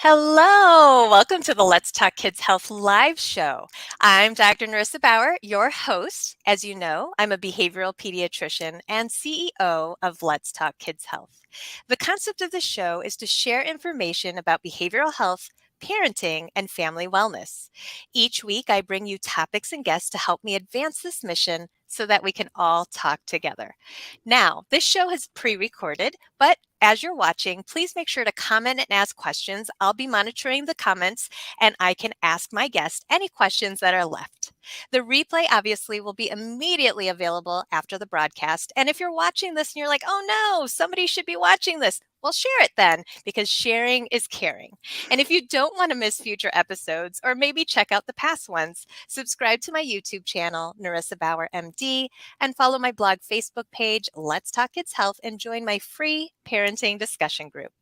Hello, welcome to the Let's Talk Kids Health live show. I'm Dr. Narissa Bauer, your host. As you know, I'm a behavioral pediatrician and CEO of Let's Talk Kids Health. The concept of the show is to share information about behavioral health, parenting, and family wellness. Each week, I bring you topics and guests to help me advance this mission so that we can all talk together. Now, this show is pre recorded, but as you're watching, please make sure to comment and ask questions. I'll be monitoring the comments and I can ask my guests any questions that are left. The replay obviously will be immediately available after the broadcast. And if you're watching this and you're like, oh no, somebody should be watching this, well, share it then, because sharing is caring. And if you don't want to miss future episodes, or maybe check out the past ones, subscribe to my YouTube channel, Narissa Bauer MD, and follow my blog Facebook page, Let's Talk Kids Health, and join my free parenting discussion group.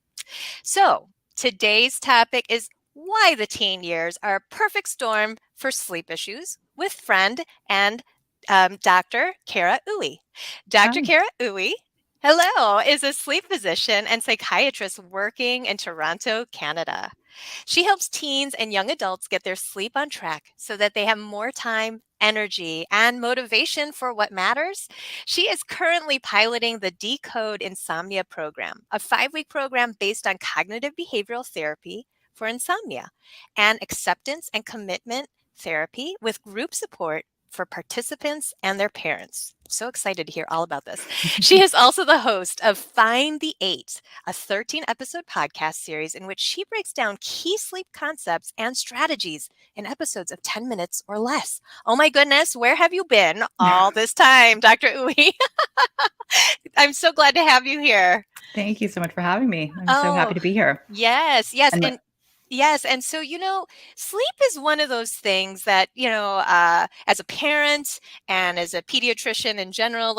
So, today's topic is why the teen years are a perfect storm for sleep issues with friend and Dr. Kara Uwe. Dr. Hi. Kara Uwe, hello, is a sleep physician and psychiatrist working in Toronto, Canada. She helps teens and young adults get their sleep on track so that they have more time, energy, and motivation for what matters. She is currently piloting the Decode Insomnia program, a 5-week program based on cognitive behavioral therapy for insomnia and acceptance and commitment therapy with group support for participants and their parents. So excited to hear all about this. She is also the host of Find the Eight, a 13-episode podcast series in which she breaks down key sleep concepts and strategies in episodes of 10 minutes or less. Oh my goodness, where have you been all this time, Dr. Uwe? I'm so glad to have you here. Thank you so much for having me. I'm so happy Oh, to be here. yes, yes, And and yes, and so, sleep is one of those things that, as a parent and as a pediatrician in general,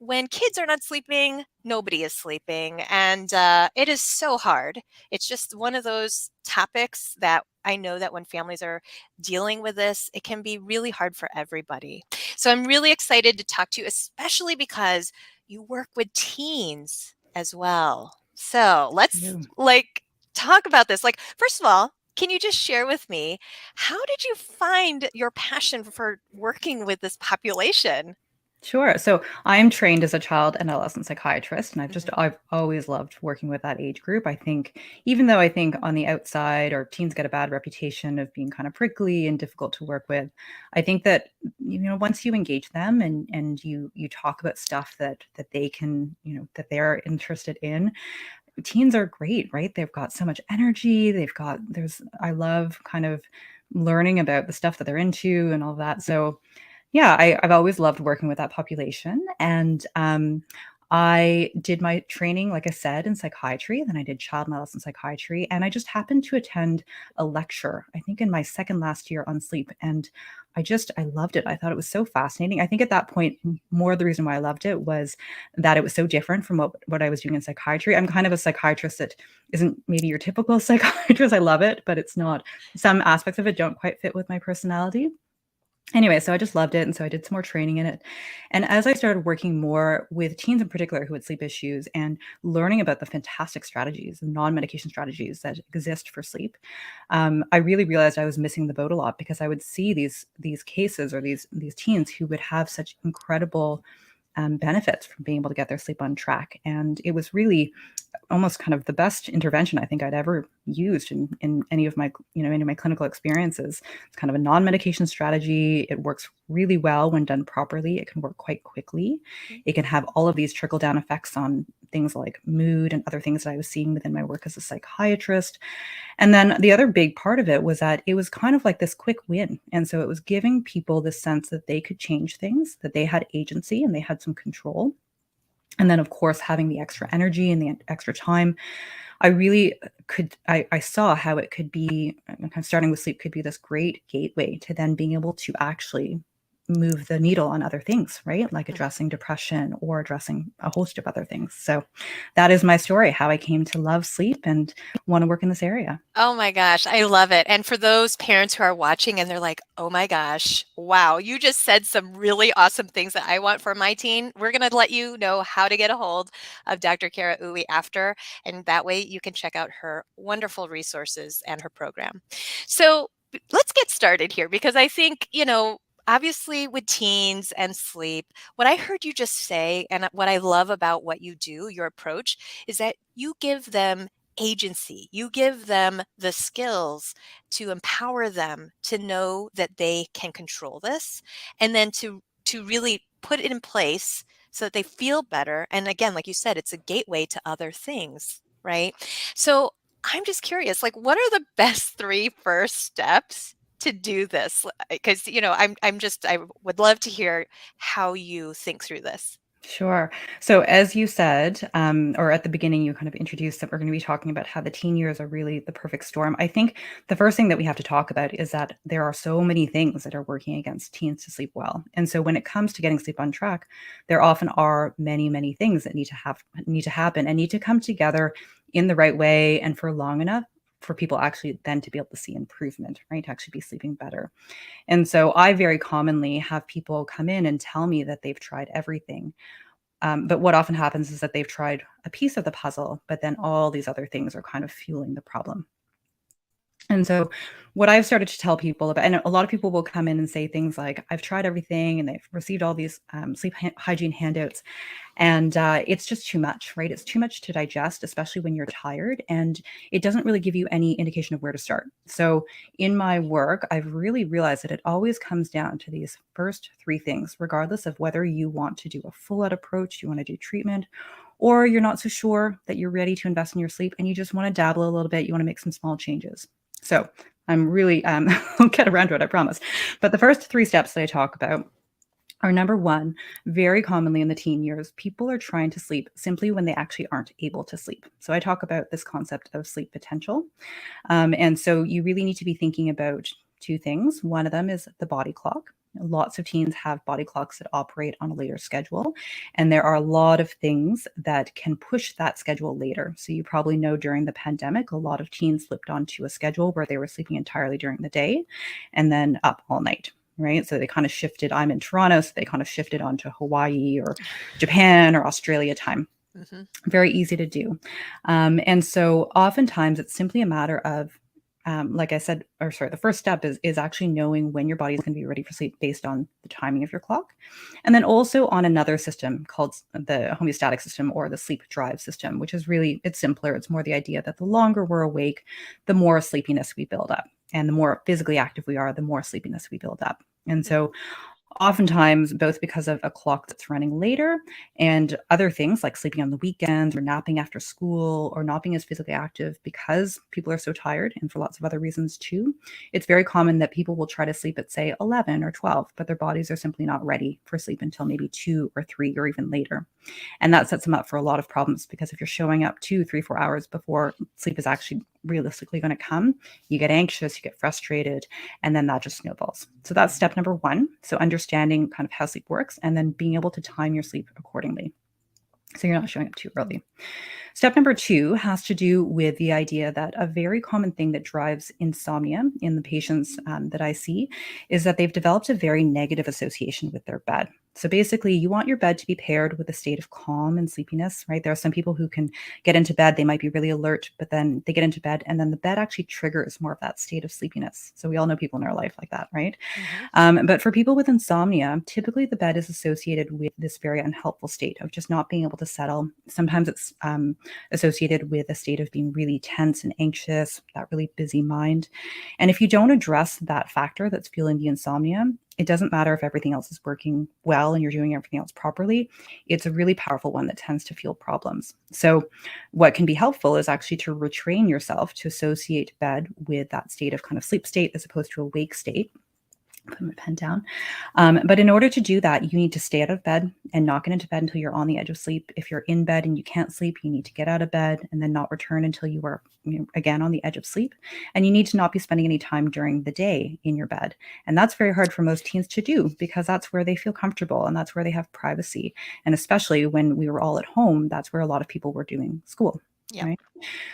when kids are not sleeping, nobody is sleeping, and it is so hard. It's just one of those topics that I know that when families are dealing with this, it can be really hard for everybody. So I'm really excited to talk to you, especially because you work with teens as well. So let's you. talk about this. First of all, can you just share with me, how did you find your passion for working with this population? Sure. So I'm trained as a child and adolescent psychiatrist, and Mhm. I've always loved working with that age group. I think even though I think on the outside or teens get a bad reputation of being kind of prickly and difficult to work with, I think that once you engage them and you talk about stuff that they can, that they're interested in, teens are great, right? They've got so much energy. I love kind of learning about the stuff that they're into and all that. So yeah, I've always loved working with that population. And I did my training, like I said, in psychiatry. Then I did child and adolescent psychiatry. And I just happened to attend a lecture, I think in my second last year on sleep. And I loved it. I thought it was so fascinating. I think at that point, more of the reason why I loved it was that it was so different from what I was doing in psychiatry. I'm kind of a psychiatrist that isn't maybe your typical psychiatrist. I love it, but it's not, some aspects of it don't quite fit with my personality. Anyway, so I just loved it, and so I did some more training in it. And as I started working more with teens in particular who had sleep issues and learning about the fantastic strategies and non-medication strategies that exist for sleep, I really realized I was missing the boat a lot because I would see these cases or these teens who would have such incredible benefits from being able to get their sleep on track. And it was really almost kind of the best intervention I think I'd ever used in any of my clinical experiences. It's kind of a non-medication strategy. It works really well when done properly. It can work quite quickly. It can have all of these trickle down effects on things like mood and other things that I was seeing within my work as a psychiatrist. And then the other big part of it was that it was kind of like this quick win. And so it was giving people the sense that they could change things, that they had agency and they had some control. And then, of course, having the extra energy and the extra time, I really I saw how it could be, kind of starting with sleep could be this great gateway to then being able to actually move the needle on other things, right? Like addressing depression or addressing a host of other things. So that is my story, how I came to love sleep and want to work in this area. Oh my gosh, I love it. And for those parents who are watching and they're like, oh my gosh, wow, you just said some really awesome things that I want for my teen. We're going to let you know how to get a hold of Dr. Kara Uwe after, and that way you can check out her wonderful resources and her program. So let's get started here because I think, obviously with teens and sleep, what I heard you just say and what I love about what you do, your approach, is that you give them agency. You give them the skills to empower them to know that they can control this and then to really put it in place so that they feel better. And again, like you said, it's a gateway to other things, right? So I'm just curious, like what are the best three first steps to do this? Because I would love to hear how you think through this. Sure. So as you said, or at the beginning, you kind of introduced that we're going to be talking about how the teen years are really the perfect storm. I think the first thing that we have to talk about is that there are so many things that are working against teens to sleep well. And so when it comes to getting sleep on track, there often are many, many things that need to happen and need to come together in the right way and for long enough for people actually then to be able to see improvement, right? To actually be sleeping better. And so I very commonly have people come in and tell me that they've tried everything. But what often happens is that they've tried a piece of the puzzle, but then all these other things are kind of fueling the problem. And so what I've started to tell people about, and a lot of people will come in and say things like, I've tried everything and they've received all these sleep hygiene handouts. And it's just too much, right? It's too much to digest, especially when you're tired. And it doesn't really give you any indication of where to start. So in my work, I've really realized that it always comes down to these first three things, regardless of whether you want to do a full out approach, you want to do treatment, or you're not so sure that you're ready to invest in your sleep and you just want to dabble a little bit, you want to make some small changes. So I'm really, I'll get around to it, I promise. But the first three steps that I talk about are number one, very commonly in the teen years, people are trying to sleep simply when they actually aren't able to sleep. So I talk about this concept of sleep potential. And so you really need to be thinking about two things. One of them is the body clock. Lots of teens have body clocks that operate on a later schedule, and there are a lot of things that can push that schedule later. So you probably know during the pandemic, a lot of teens flipped onto a schedule where they were sleeping entirely during the day and then up all night. Right. So they kind of shifted. I'm in Toronto, so they kind of shifted onto Hawaii or Japan or Australia time. Mm-hmm. Very easy to do. And so oftentimes it's simply a matter of, like I said, the first step is actually knowing when your body is going to be ready for sleep based on the timing of your clock. And then also on another system called the homeostatic system or the sleep drive system, which is really, it's simpler. It's more the idea that the longer we're awake, the more sleepiness we build up. And the more physically active we are, the more sleepiness we build up. And so oftentimes, both because of a clock that's running later and other things like sleeping on the weekends or napping after school or not being as physically active because people are so tired and for lots of other reasons too, it's very common that people will try to sleep at, say, 11 or 12, but their bodies are simply not ready for sleep until maybe 2 or 3 or even later. And that sets them up for a lot of problems because if you're showing up 2, 3, 4 hours before sleep is actually realistically going to come, you get anxious, you get frustrated, and then that just snowballs. So that's step number one. So understanding kind of how sleep works and then being able to time your sleep accordingly, so you're not showing up too early. Step number two has to do with the idea that a very common thing that drives insomnia in the patients that I see is that they've developed a very negative association with their bed. So basically, you want your bed to be paired with a state of calm and sleepiness, right? There are some people who can get into bed, they might be really alert, but then they get into bed and then the bed actually triggers more of that state of sleepiness. So we all know people in our life like that, right? Mm-hmm. But for people with insomnia, typically the bed is associated with this very unhelpful state of just not being able to settle. Sometimes it's associated with a state of being really tense and anxious, that really busy mind. And if you don't address that factor that's fueling the insomnia, it doesn't matter if everything else is working well and you're doing everything else properly. It's a really powerful one that tends to fuel problems. So what can be helpful is actually to retrain yourself to associate bed with that state of kind of sleep state as opposed to a wake state. Put my pen down. But in order to do that, you need to stay out of bed and not get into bed until you're on the edge of sleep. If you're in bed and you can't sleep, you need to get out of bed and then not return until you are, again, on the edge of sleep. And you need to not be spending any time during the day in your bed. And that's very hard for most teens to do because that's where they feel comfortable and that's where they have privacy. And especially when we were all at home, that's where a lot of people were doing school. Yep. Right.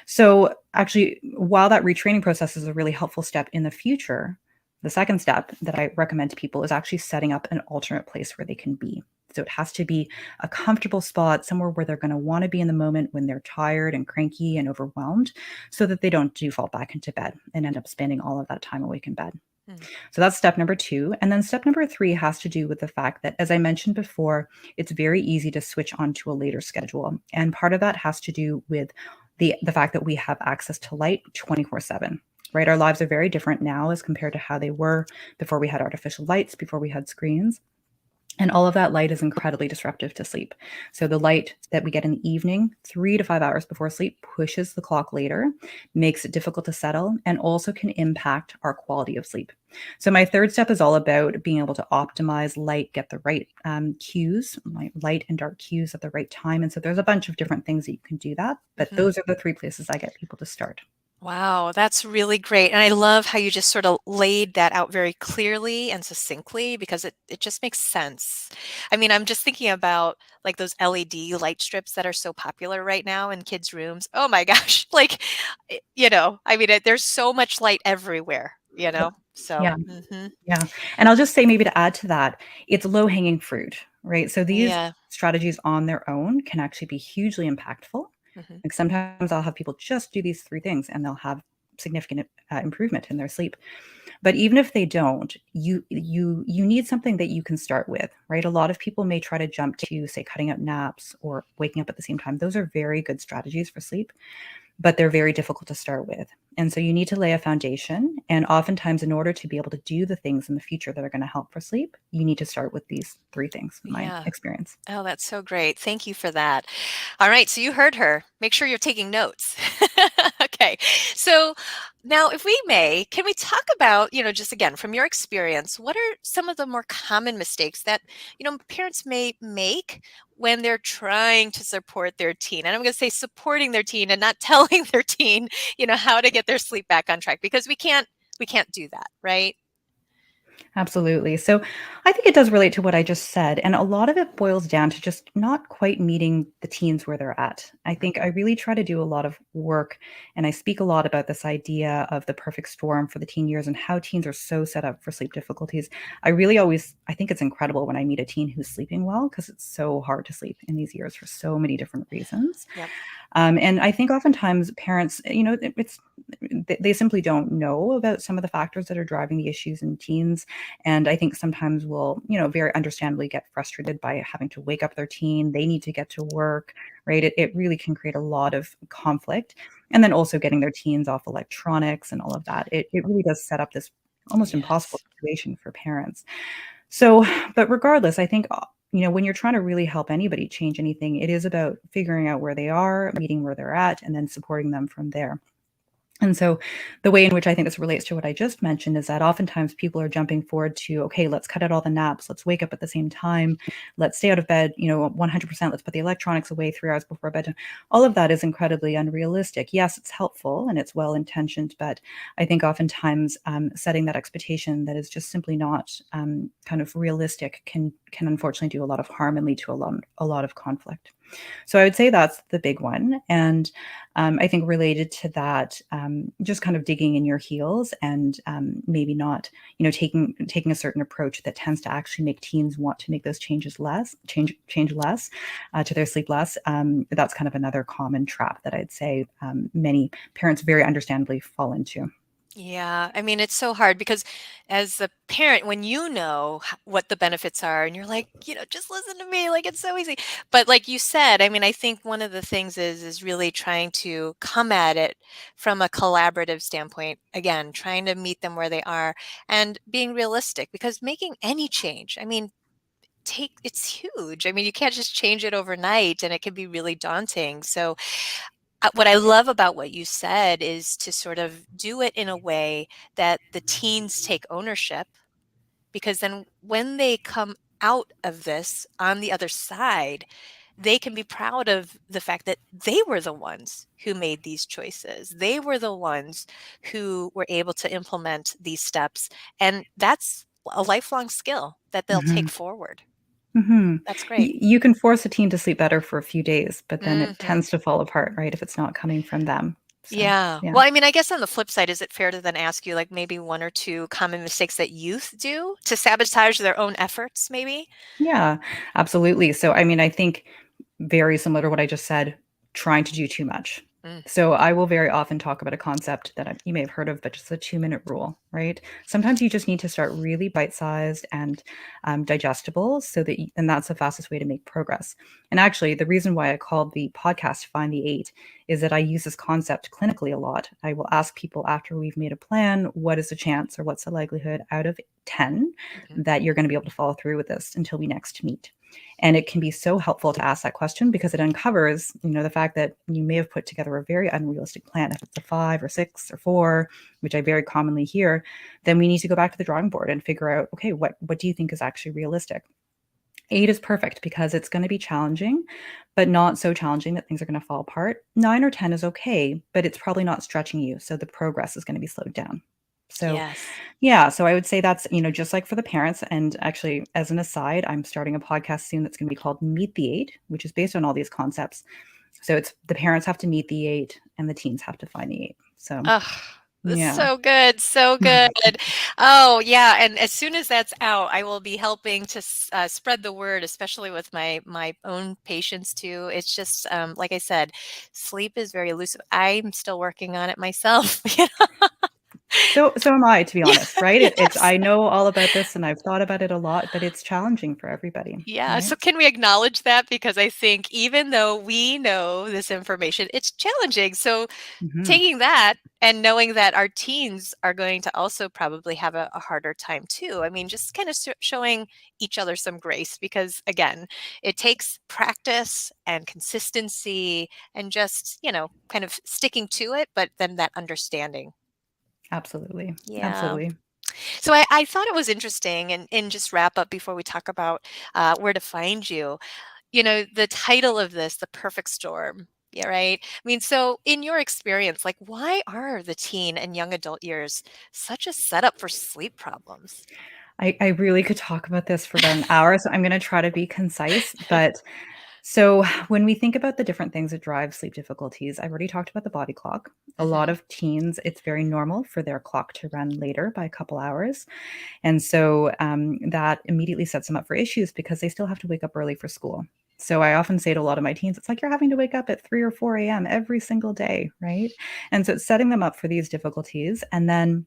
So actually, while that retraining process is a really helpful step in the future, the second step that I recommend to people is actually setting up an alternate place where they can be. So it has to be a comfortable spot, somewhere where they're going to want to be in the moment when they're tired and cranky and overwhelmed, so that they don't do fall back into bed and end up spending all of that time awake in bed. So that's step number 2. And then step number 3 has to do with the fact that, as I mentioned before, it's very easy to switch onto a later schedule. And part of that has to do with the fact that we have access to light 24/7. Right? Our lives are very different now as compared to how they were before we had artificial lights, before we had screens. And all of that light is incredibly disruptive to sleep. So the light that we get in the evening, 3 to 5 hours before sleep, pushes the clock later, makes it difficult to settle, and also can impact our quality of sleep. So my third step is all about being able to optimize light, get the right cues, light and dark cues at the right time. And so there's a bunch of different things that you can do that. But those are the 3 places I get people to start. Wow, that's really great. And I love how you just sort of laid that out very clearly and succinctly because it just makes sense. I mean, I'm just thinking about like those LED light strips that are so popular right now in kids' rooms. Oh my gosh. Like, I mean, there's so much light everywhere, you know? So, Yeah. Yeah. And I'll just say, maybe to add to that, it's low hanging fruit, right? So these yeah. strategies on their own can actually be hugely impactful. Mhm. Like sometimes I'll have people just do these 3 things and they'll have significant improvement in their sleep. But even if they don't, you need something that you can start with, right? A lot of people may try to jump to, say, cutting out naps or waking up at the same time. Those are very good strategies for sleep, but they're very difficult to start with. And so you need to lay a foundation. And oftentimes, in order to be able to do the things in the future that are going to help for sleep, you need to start with these 3 things, in my Yeah. experience. Oh, that's so great. Thank you for that. All right, so you heard her. Make sure you're taking notes. Okay. So now, if we may, can we talk about, just again, from your experience, what are some of the more common mistakes that, parents may make when they're trying to support their teen? And I'm going to say supporting their teen and not telling their teen, how to get their sleep back on track because we can't do that, right? Absolutely. So I think it does relate to what I just said. And a lot of it boils down to just not quite meeting the teens where they're at. I think I really try to do a lot of work and I speak a lot about this idea of the perfect storm for the teen years and how teens are so set up for sleep difficulties. I think it's incredible when I meet a teen who's sleeping well because it's so hard to sleep in these years for so many different reasons. Yep. And I think oftentimes parents, they simply don't know about some of the factors that are driving the issues in teens. And I think sometimes will, very understandably get frustrated by having to wake up their teen. They need to get to work, right? It really can create a lot of conflict. And then also getting their teens off electronics and all of that. It really does set up this almost impossible Yes. situation for parents. So, but regardless, I think, when you're trying to really help anybody change anything, it is about figuring out where they are, meeting where they're at, and then supporting them from there. And so the way in which I think this relates to what I just mentioned is that oftentimes people are jumping forward to, okay, let's cut out all the naps. Let's wake up at the same time. Let's stay out of bed, 100%. Let's put the electronics away 3 hours before bedtime. All of that is incredibly unrealistic. Yes, it's helpful and it's well intentioned, but I think oftentimes setting that expectation that is just simply not kind of realistic can unfortunately do a lot of harm and lead to a lot of conflict. So I would say that's the big one. And I think related to that, just kind of digging in your heels and maybe not, taking a certain approach that tends to actually make teens want to make those change less to their sleep less. That's kind of another common trap that I'd say many parents very understandably fall into. Yeah, I mean, it's so hard because as a parent, when you know what the benefits are and you're like, just listen to me, like it's so easy. But like you said, I mean, I think one of the things is really trying to come at it from a collaborative standpoint. Again, trying to meet them where they are and being realistic because making any change, I mean, it's huge. I mean, you can't just change it overnight and it can be really daunting. So what I love about what you said is to sort of do it in a way that the teens take ownership because then when they come out of this on the other side, they can be proud of the fact that they were the ones who made these choices. They were the ones who were able to implement these steps. And that's a lifelong skill that they'll take Mhm. forward. Mhm. That's great. You can force a teen to sleep better for a few days, but then it Mhm. tends to fall apart, right, if it's not coming from them. So, Yeah. yeah. Well, I mean, I guess on the flip side, is it fair to then ask you, like, maybe one or two common mistakes that youth do to sabotage their own efforts, maybe? Yeah, absolutely. So, I mean, I think very similar to what I just said, trying to do too much. Mm, So, I will very often talk about a concept that you may have heard of, but just the 2-minute rule, right? Sometimes you just need to start really bite-sized and digestible, so that, and that's the fastest way to make progress. And actually, the reason why I called the podcast "Find the Eight" is that I use this concept clinically a lot. I will ask people after we've made a plan, what is the chance or what's the likelihood out of 10 mhm. that you're going to be able to follow through with this until we next meet? And it can be so helpful to ask that question because it uncovers, the fact that you may have put together a very unrealistic plan. If it's a 5 or 6 or 4, which I very commonly hear, then we need to go back to the drawing board and figure out, okay, what do you think is actually realistic? 8 is perfect because it's going to be challenging, but not so challenging that things are going to fall apart. 9 or 10 is okay, but it's probably not stretching you. So the progress is going to be slowed down. So Yes. yeah, so I would say that's, just like for the parents. And actually, as an aside, I'm starting a podcast soon that's going to be called Meet the Eight, which is based on all these concepts. So it's the parents have to meet the eight and the teens have to find the eight. So Oh, that's yeah. so good, so good. Oh, yeah, and as soon as that's out, I will be helping to spread the word, especially with my own patients too. It's just, like I said, sleep is very elusive. I'm still working on it myself. So am I, to be Yeah, honest, right? It's yes. I know all about this and I've thought about it a lot, but it's challenging for everybody, Yeah, right? so can we acknowledge that? Because I think even though we know this information, it's challenging. So Mhm. taking that and knowing that our teens are going to also probably have a harder time too. I mean, just kind of showing each other some grace because, again, it takes practice and consistency and just, kind of sticking to it, but then that understanding. Absolutely. Yeah. Absolutely. So I thought it was interesting and just wrap up before we talk about where to find you. The title of this, The Perfect Storm. Yeah, right. I mean, so in your experience, like, why are the teen and young adult years such a setup for sleep problems? I really could talk about this for about an hour, so I'm gonna try to be concise, but so when we think about the different things that drive sleep difficulties, I've already talked about the body clock. A lot Hmm. of teens, it's very normal for their clock to run later by a couple hours. And so that immediately sets them up for issues because they still have to wake up early for school. So I often say to a lot of my teens, it's like you're having to wake up at 3 or 4 a.m. every single day, right? And so it's setting them up for these difficulties. And then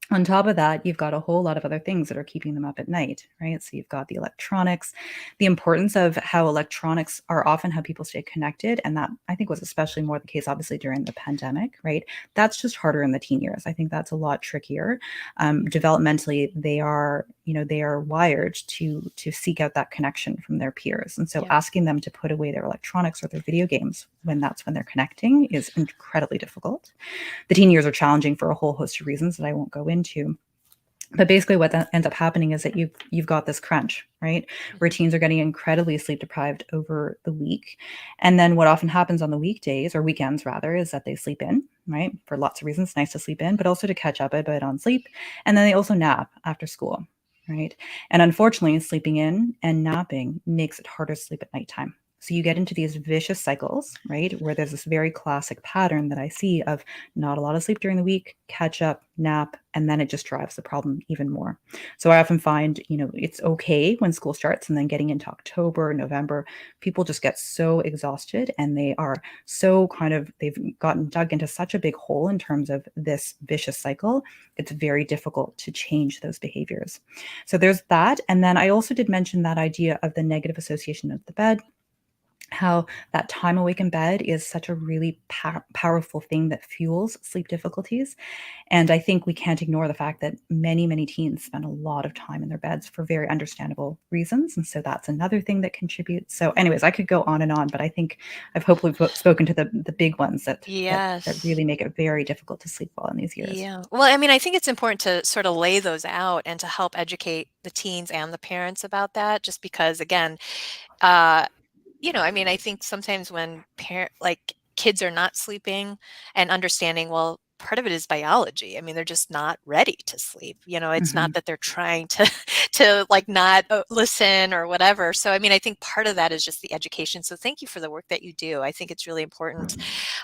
on top of that, you've got a whole lot of other things that are keeping them up at night, right? So you've got the electronics, the importance of how electronics are often how people stay connected. And that I think was especially more the case, obviously, during the pandemic, right? That's just harder in the teen years. I think that's a lot trickier. Developmentally, they are wired to seek out that connection from their peers. And so Yeah. asking them to put away their electronics or their video games when that's when they're connecting is incredibly difficult. The teen years are challenging for a whole host of reasons that I won't go into. But basically, what that ends up happening is that you've got this crunch, right? Where Hmm. teens are getting incredibly sleep deprived over the week, and then what often happens on the weekdays or weekends rather is that they sleep in, right? For lots of reasons, it's nice to sleep in, but also to catch up a bit on sleep, and then they also nap after school, right? And unfortunately, sleeping in and napping makes it harder to sleep at nighttime. So you get into these vicious cycles, right? Where there's this very classic pattern that I see of not a lot of sleep during the week, catch up, nap, and then it just drives the problem even more. So I often find, it's okay when school starts and then getting into October, November, people just get so exhausted and they are so they've gotten dug into such a big hole in terms of this vicious cycle. It's very difficult to change those behaviors. So there's that. And then I also did mention that idea of the negative association of the bed. how that time awake in bed is such a really powerful thing that fuels sleep difficulties. And I think we can't ignore the fact that many, many teens spend a lot of time in their beds for very understandable reasons. And so that's another thing that contributes. So, anyways, I could go on, but I think I've hopefully spoken to the big ones that Yes. really make it very difficult to sleep well in these years. Yeah. Well, I mean, I think it's important to sort of lay those out and to help educate the teens and the parents about that, just because, again, uh, I mean, I think sometimes when like kids are not sleeping and understanding, well, part of it is biology. I mean, they're just not ready to sleep. It's not Hmm. that they're trying to to like not listen or whatever. So, I mean, I think part of that is just the education. So, thank you for the work that you do. I think it's really important,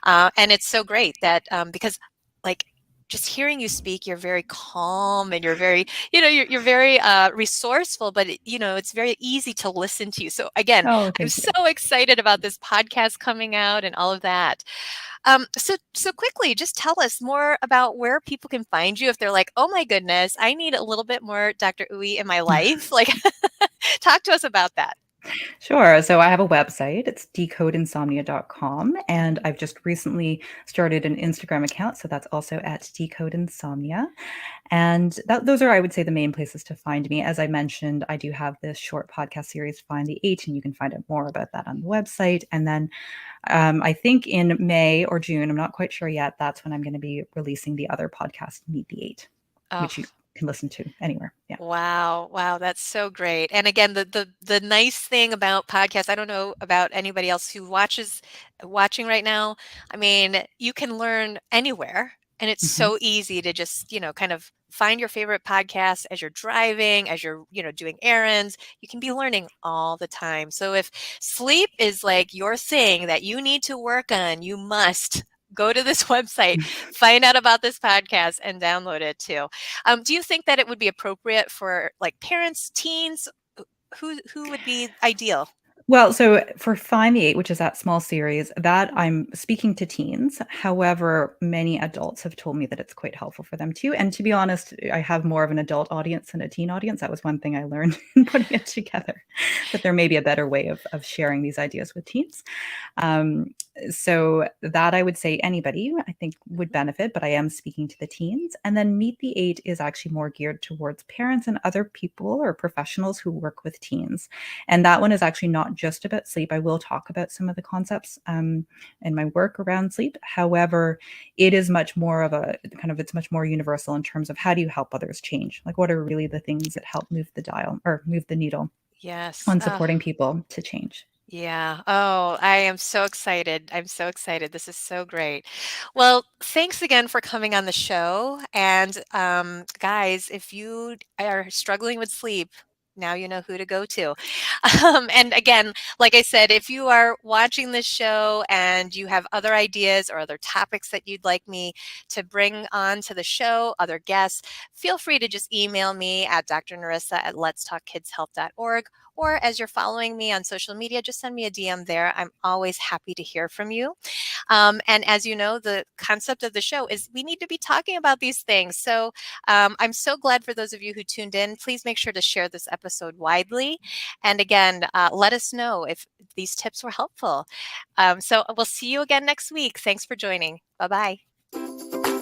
and it's so great that because like just hearing you speak, you're very calm and you're very, you're very resourceful, but it's very easy to listen to you. So again, Oh, I'm thank so you. excited about this podcast coming out and all of that. So quickly, just tell us more about where people can find you if they're like, oh my goodness, I need a little bit more Dr. Uy in my life. Like, talk to us about that. Sure. So I have a website. It's decodeinsomnia.com. And I've just recently started an Instagram account. So that's also at decodeinsomnia. And those are, I would say, the main places to find me. As I mentioned, I do have this short podcast series, Find the Eight, and you can find out more about that on the website. And then I think in May or June, I'm not quite sure yet, that's when I'm going to be releasing the other podcast, Meet the Eight, Oh, which you can listen to anywhere. Yeah. wow. Wow, that's so great. And again, the nice thing about podcasts, I don't know about anybody else who watching right now. I mean, you can learn anywhere and it's Hmm. so easy to just, kind of find your favorite podcast as you're driving, as you're, doing errands. You can be learning all the time. So if sleep is like your thing that you need to work on, you must go to this website, find out about this podcast and download it too. Do you think that it would be appropriate for like parents, teens? Who would be ideal? Well, so for Find the Eight, which is that small series, that I'm speaking to teens. However, many adults have told me that it's quite helpful for them too. And to be honest, I have more of an adult audience than a teen audience. That was one thing I learned in putting it together, that there may be a better way of sharing these ideas with teens. Um, so that I would say anybody I think would benefit, but I am speaking to the teens. And then Meet the Eight is actually more geared towards parents and other people or professionals who work with teens. And that one is actually not just about sleep. I will talk about some of the concepts in my work around sleep. However, it is much more of a kind of, it's much more universal in terms of how do you help others change? Like, what are really the things that help move the dial or move the needle Yes. on supporting people to change? Yeah. Oh, I am so excited. I'm so excited. This is so great. Well, thanks again for coming on the show. And guys, if you are struggling with sleep, now you know who to go to. And again, like I said, if you are watching this show and you have other ideas or other topics that you'd like me to bring on to the show, other guests, feel free to just email me at drnarissa@letstalkkidshealth.org. Or as you're following me on social media, just send me a DM there. I'm always happy to hear from you. And as you know, the concept of the show is we need to be talking about these things. So I'm so glad for those of you who tuned in. Please make sure to share this episode widely. And again, let us know if these tips were helpful. So we'll see you again next week. Thanks for joining. Bye bye.